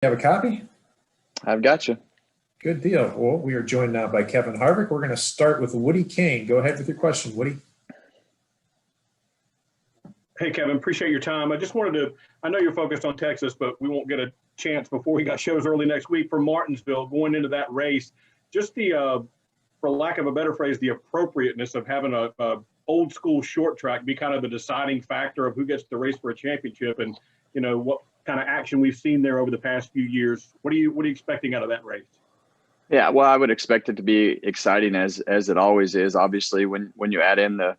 You have a copy? I've got you. Good deal. Well, we are joined now by Kevin Harvick. We're going to start with Woody Kane. Go ahead with your question, Woody. Hey, Kevin, appreciate your time. I just wanted to, I know you're focused on Texas, but we won't get a chance before we got shows early next week for Martinsville going into that race. Just the, for lack of a better phrase, the appropriateness of having a old school short track be kind of the deciding factor of who gets the race for a championship, and you know what kind of action we've seen there over the past few years. What are you expecting out of that race? Yeah, well, I would expect it to be exciting as it always is. Obviously, when you add in the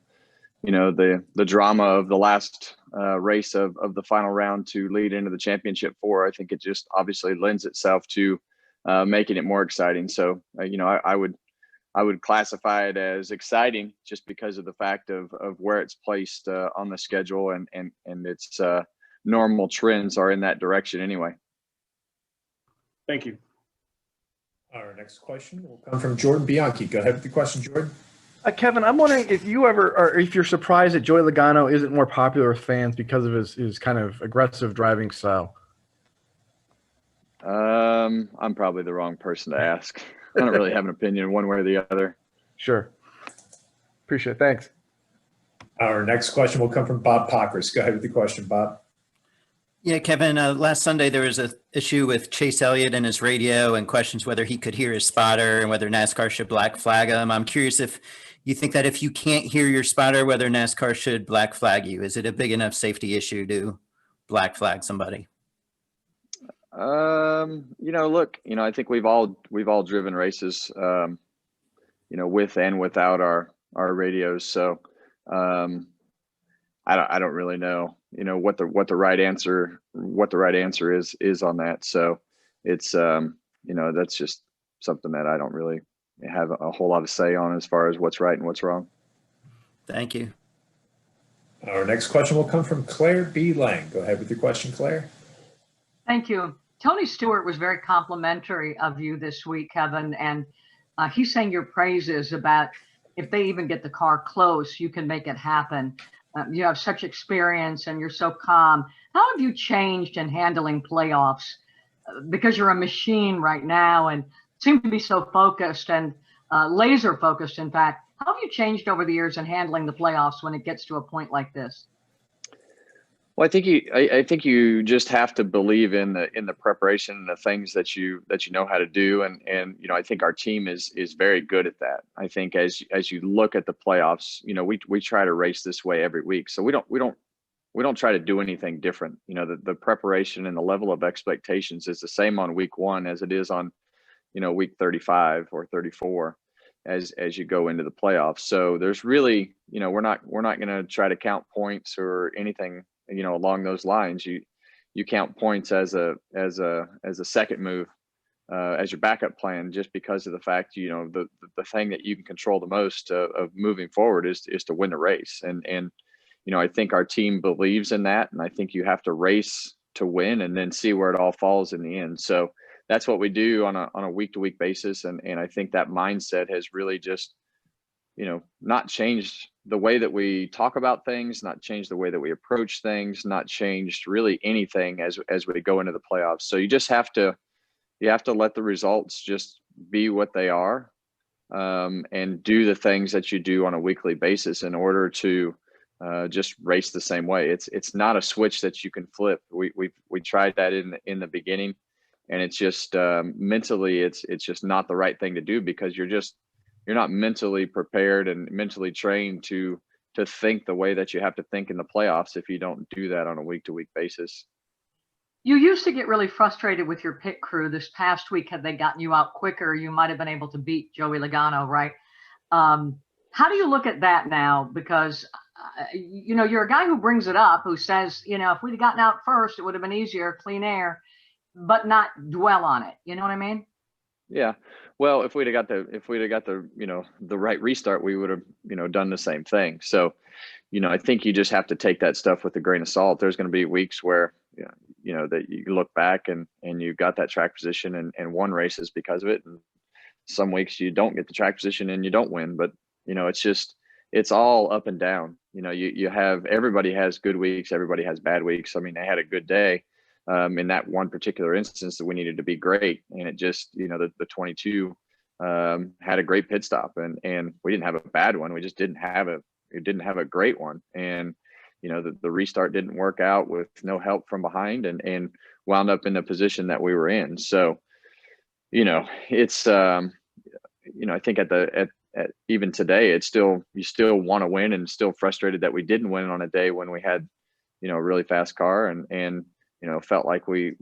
drama of the last race of the final round to lead into the championship four, I think it just obviously lends itself to making it more exciting. So I would classify it as exciting just because of the fact of where it's placed on the schedule, and its normal trends are in that direction anyway. Thank you. Our next question will come from Jordan Bianchi. Go ahead with the question, Jordan. Kevin, I'm wondering if you ever, or if you're surprised that Joey Logano isn't more popular with fans because of his kind of aggressive driving style. I'm probably the wrong person to ask. I don't really have an opinion one way or the other. Sure. Appreciate it. Thanks. Our next question will come from Bob Pockris. Go ahead with the question, Bob. Yeah, Kevin, last Sunday there was an issue with Chase Elliott and his radio and questions whether he could hear his spotter and whether NASCAR should black flag him. I'm curious if you think that if you can't hear your spotter, whether NASCAR should black flag you. Is it a big enough safety issue to black flag somebody? Look, I think we've all driven races, with and without our radios. So I don't really know, what the right answer is on that. So it's that's just something that I don't really have a whole lot of say on as far as what's right and what's wrong. Thank you. Our next question will come from Claire B. Lang. Go ahead with your question, Claire. Thank you. Tony Stewart was very complimentary of you this week, Kevin, and he sang your praises about if they even get the car close, you can make it happen. You have such experience and you're so calm. How have you changed in handling playoffs? Because you're a machine right now and seem to be so focused and laser focused, in fact. How have you changed over the years in handling the playoffs when it gets to a point like this? Well, I think you just have to believe in the preparation and the things that you know how to do, and I think our team is very good at that. I think as you look at the playoffs, we try to race this way every week, so we don't try to do anything different. The preparation and the level of expectations is the same on week one as it is on week 35 or 34 as you go into the playoffs. So there's really we're not going to try to count points or anything along those lines. You count points as a second move, as your backup plan, just because of the fact the thing that you can control the most of moving forward is to win the race. And I think our team believes in that, and I think you have to race to win and then see where it all falls in the end. So that's what we do on a week-to-week basis, and I think that mindset has really just not changed the way that we talk about things, not changed the way that we approach things, not changed really anything as we go into the playoffs. So you just have to let the results just be what they are, and do the things that you do on a weekly basis in order to just race the same way. It's not a switch that you can flip. We tried that in the beginning, and it's just mentally it's just not the right thing to do, because you're not mentally prepared and mentally trained to think the way that you have to think in the playoffs if you don't do that on a week-to-week basis. You used to get really frustrated with your pit crew. This past week, had they gotten you out quicker, you might have been able to beat Joey Logano, right? How do you look at that now? Because, you're a guy who brings it up, who says, if we'd gotten out first, it would have been easier, clean air, but not dwell on it. You know what I mean? Yeah. Well, if we'd have got the right restart, we would have done the same thing. So, I think you just have to take that stuff with a grain of salt. There's going to be weeks where that you look back and you got that track position and won races because of it, and some weeks you don't get the track position and you don't win. But it's all up and down. You have, everybody has good weeks, everybody has bad weeks. I mean, they had a good day, in that one particular instance that we needed to be great. And it just, the 22 had a great pit stop, and we didn't have a bad one. We just didn't have a great one. And, the restart didn't work out with no help from behind, and wound up in the position that we were in. So, it's, I think at even today, it's still, you still want to win, and still frustrated that we didn't win on a day when we had, a really fast car, and felt like we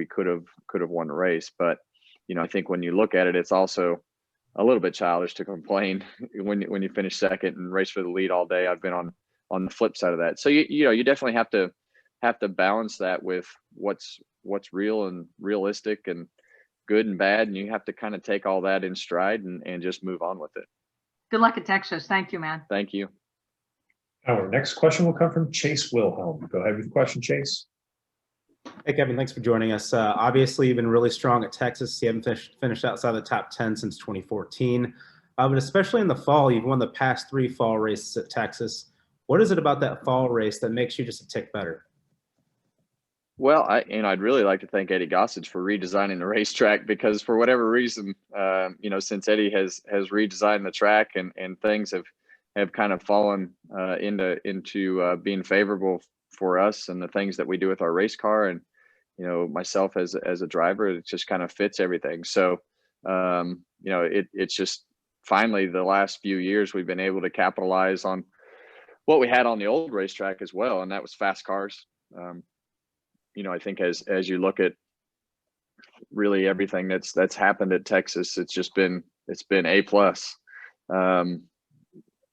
could have won the race. But, I think when you look at it, it's also a little bit childish to complain when you finish second and race for the lead all day. I've been on the flip side of that. So you definitely have to balance that with what's real and realistic and good and bad, and you have to kind of take all that in stride and just move on with it. Good luck at Texas. Thank you, man. Thank you. Our next question will come from Chase Wilhelm. Go ahead with the question, Chase. Hey, Kevin, thanks for joining us. Obviously, you've been really strong at Texas. You haven't finished outside the top 10 since 2014. But especially in the fall, you've won the past 3 fall races at Texas. What is it about that fall race that makes you just a tick better? Well, I'd really like to thank Eddie Gossage for redesigning the racetrack, because for whatever reason, since Eddie has redesigned the track, and things have kind of fallen into being favorable for us and the things that we do with our race car, and myself as a driver, it just kind of fits everything. So it's just finally the last few years we've been able to capitalize on what we had on the old racetrack as well, and that was fast cars. I think as you look at really everything that's happened at Texas, it's been A+.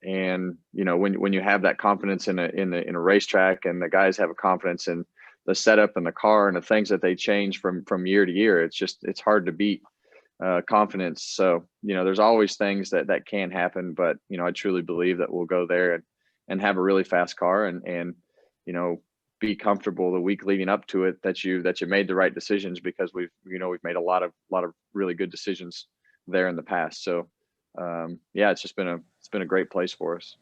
And when you have that confidence in a racetrack, and the guys have a confidence in the setup and the car and the things that they change from year to year, it's hard to beat confidence. So there's always things that can happen, but I truly believe that we'll go there and have a really fast car, and be comfortable the week leading up to it that you made the right decisions, because we've made a lot of really good decisions there in the past. So it's been a great place for us.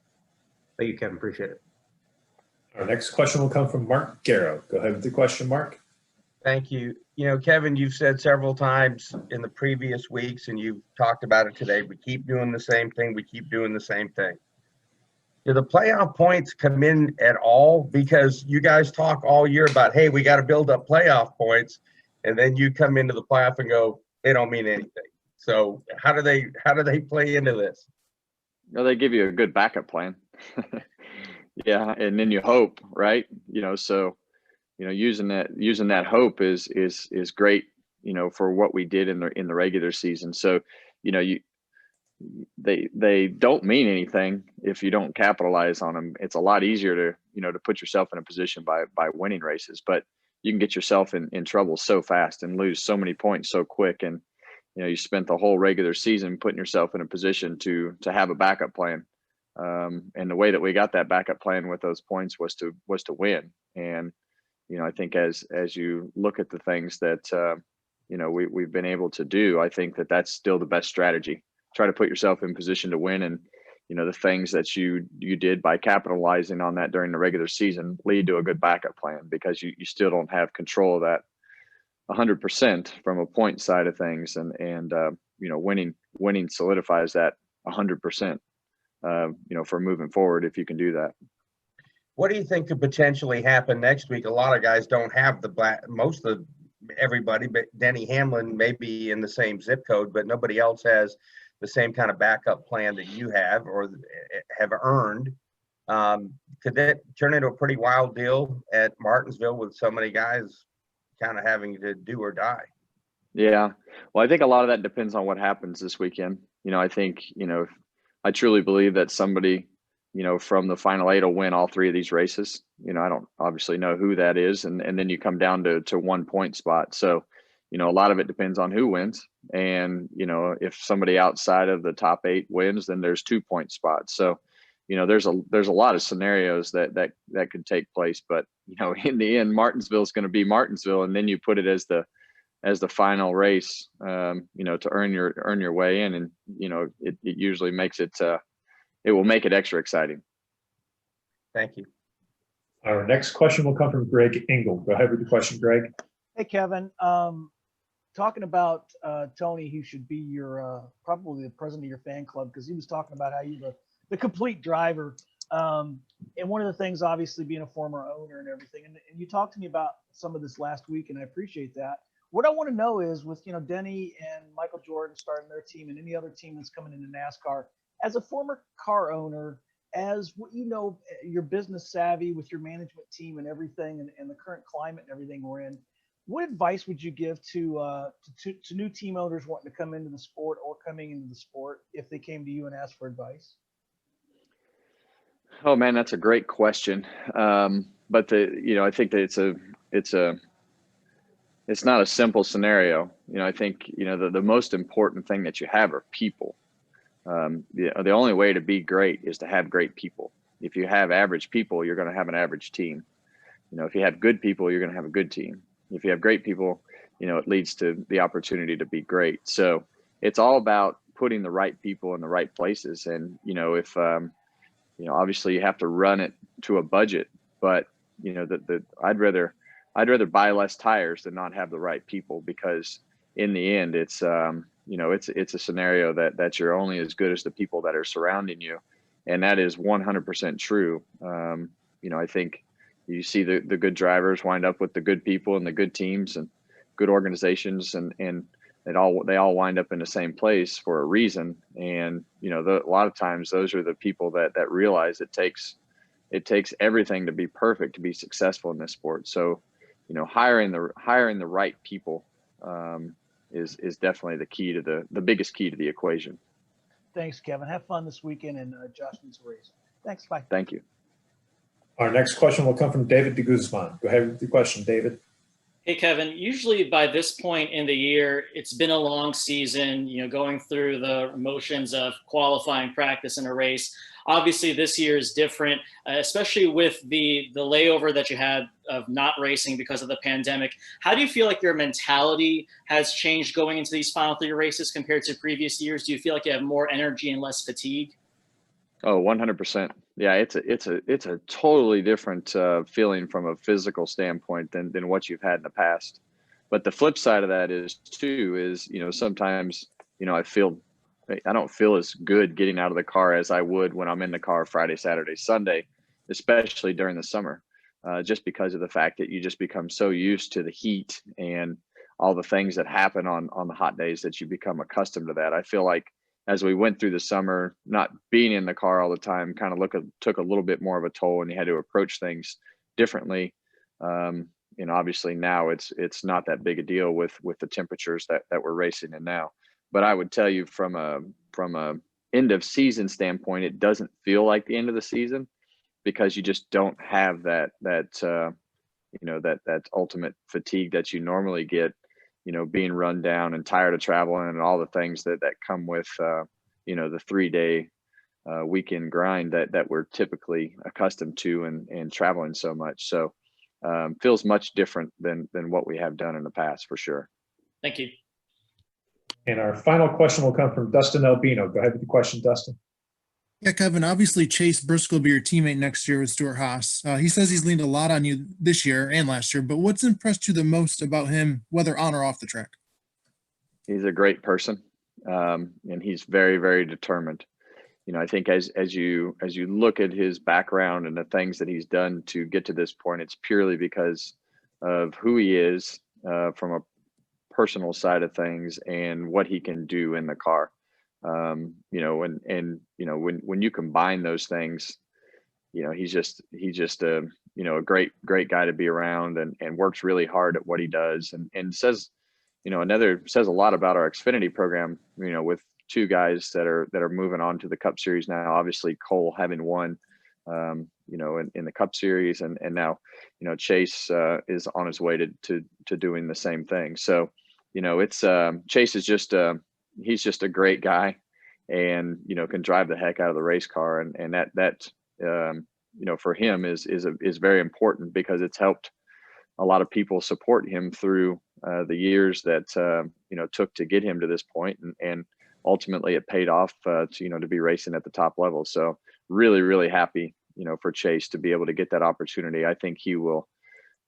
Thank you, Kevin. Appreciate it. Our next question will come from Mark Garrow. Go ahead with the question, Mark. Thank you. Kevin, you've said several times in the previous weeks, and you've talked about it today, we keep doing the same thing. We keep doing the same thing. Do the playoff points come in at all? Because you guys talk all year about, hey, we got to build up playoff points, and then you come into the playoff and go, they don't mean anything. So how do they play into this? Well, they give you a good backup plan. Yeah, and then you hope, right? So using that hope is great, for what we did in the regular season. So they don't mean anything if you don't capitalize on them. It's a lot easier to put yourself in a position by winning races, but you can get yourself in trouble so fast and lose so many points so quick. And you spent the whole regular season putting yourself in a position to have a backup plan. And the way that we got that backup plan with those points was to win. And I think as you look at the things that we've been able to do, I think that's still the best strategy. Try to put yourself in position to win, and the things that you did by capitalizing on that during the regular season lead to a good backup plan, because you still don't have control of that 100% from a point side of things, and winning solidifies that 100%. For moving forward, if you can do that. What do you think could potentially happen next week? A lot of guys don't have everybody, but Denny Hamlin may be in the same zip code, but nobody else has the same kind of backup plan that you have or have earned. Could that turn into a pretty wild deal at Martinsville with so many guys kind of having to do or die? Yeah. Well, I think a lot of that depends on what happens this weekend. I think, I truly believe that somebody, from the final 8 will win all 3 of these races. I don't obviously know who that is. And then you come down to 1 point spot. So, a lot of it depends on who wins. And, if somebody outside of the top 8 wins, then there's 2 point spots. So, there's a lot of scenarios that could take place. But, in the end, Martinsville is going to be Martinsville. And then you put it as the final race, to earn your way in. And, it usually makes it will make it extra exciting. Thank you. Our next question will come from Greg Engel. Go ahead with your question, Greg. Hey, Kevin. Talking about Tony, who should be your probably the president of your fan club, because he was talking about how you're the complete driver. And one of the things, obviously, being a former owner and everything, and you talked to me about some of this last week, and I appreciate that. What I want to know is, with Denny and Michael Jordan starting their team, and any other team that's coming into NASCAR, as a former car owner, as your business savvy with your management team and everything, and the current climate and everything we're in, what advice would you give to new team owners wanting to come into the sport or coming into the sport if they came to you and asked for advice? Oh man, that's a great question. But I think that it's not a simple scenario. I think, the most important thing that you have are people. The only way to be great is to have great people. If you have average people, you're going to have an average team. If you have good people, you're going to have a good team. If you have great people, it leads to the opportunity to be great. So it's all about putting the right people in the right places. And, if, obviously you have to run it to a budget, but, I'd rather buy less tires than not have the right people, because in the end, it's a scenario that you're only as good as the people that are surrounding you. And that is 100% true. I think you see the good drivers wind up with the good people and the good teams and good organizations, and they all wind up in the same place for a reason. And, a lot of times those are the people that realize it takes everything to be perfect to be successful in this sport. So, hiring the right people is definitely the key to the biggest key to the equation. Thanks, Kevin. Have fun this weekend, and Josh needs a race. Thanks. Bye. Thank you. Our next question will come from David de Guzman. Go ahead with your question, David. Hey, Kevin, usually by this point in the year, it's been a long season, going through the motions of qualifying, practice, and a race. Obviously, this year is different, especially with the layover that you had of not racing because of the pandemic. How do you feel like your mentality has changed going into these final 3 races compared to previous years? Do you feel like you have more energy and less fatigue? Oh, 100%. Yeah, it's a totally different feeling from a physical standpoint than what you've had in the past. But the flip side of that is sometimes, I don't feel as good getting out of the car as I would when I'm in the car Friday, Saturday, Sunday, especially during the summer, just because of the fact that you just become so used to the heat and all the things that happen on the hot days that you become accustomed to that. I feel like as we went through the summer, not being in the car all the time kind of took a little bit more of a toll, and you had to approach things differently. Obviously now it's not that big a deal with the temperatures that we're racing in now. But I would tell you from a end of season standpoint, it doesn't feel like the end of the season, because you just don't have that ultimate fatigue that you normally get, being run down and tired of traveling and all the things that come with, the 3-day weekend grind that we're typically accustomed to and traveling so much. So feels much different than what we have done in the past, for sure. Thank you. And our final question will come from Dustin Albino. Go ahead with the question, Dustin. Yeah, Kevin, obviously Chase Briscoe will be your teammate next year with Stuart Haas. He says he's leaned a lot on you this year and last year, but what's impressed you the most about him, whether on or off the track? He's a great person, and he's very, very determined. I think as you look at his background and the things that he's done to get to this point, it's purely because of who he is from a personal side of things and what he can do in the car. When you combine those things, he's just a great guy to be around, and works really hard at what he does, and says a lot about our Xfinity program, with 2 guys that are moving on to the Cup Series now. Obviously Cole having won in the Cup Series, and now Chase is on his way to doing the same thing. So it's Chase is he's just a great guy, and can drive the heck out of the race car, and that for him is very important, because it's helped a lot of people support him through the years that took to get him to this point, and ultimately it paid off to be racing at the top level. So really, really happy for Chase to be able to get that opportunity. I think he will,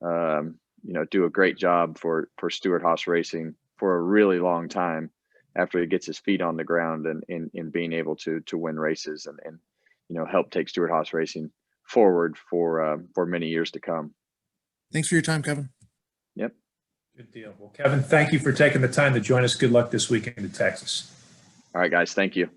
do a great job for Stewart-Haas Racing for a really long time after he gets his feet on the ground and in being able to win races and help take Stewart-Haas Racing forward for many years to come. Thanks for your time, Kevin. Yep. Good deal. Well, Kevin, thank you for taking the time to join us. Good luck this weekend in Texas. All right, guys. Thank you.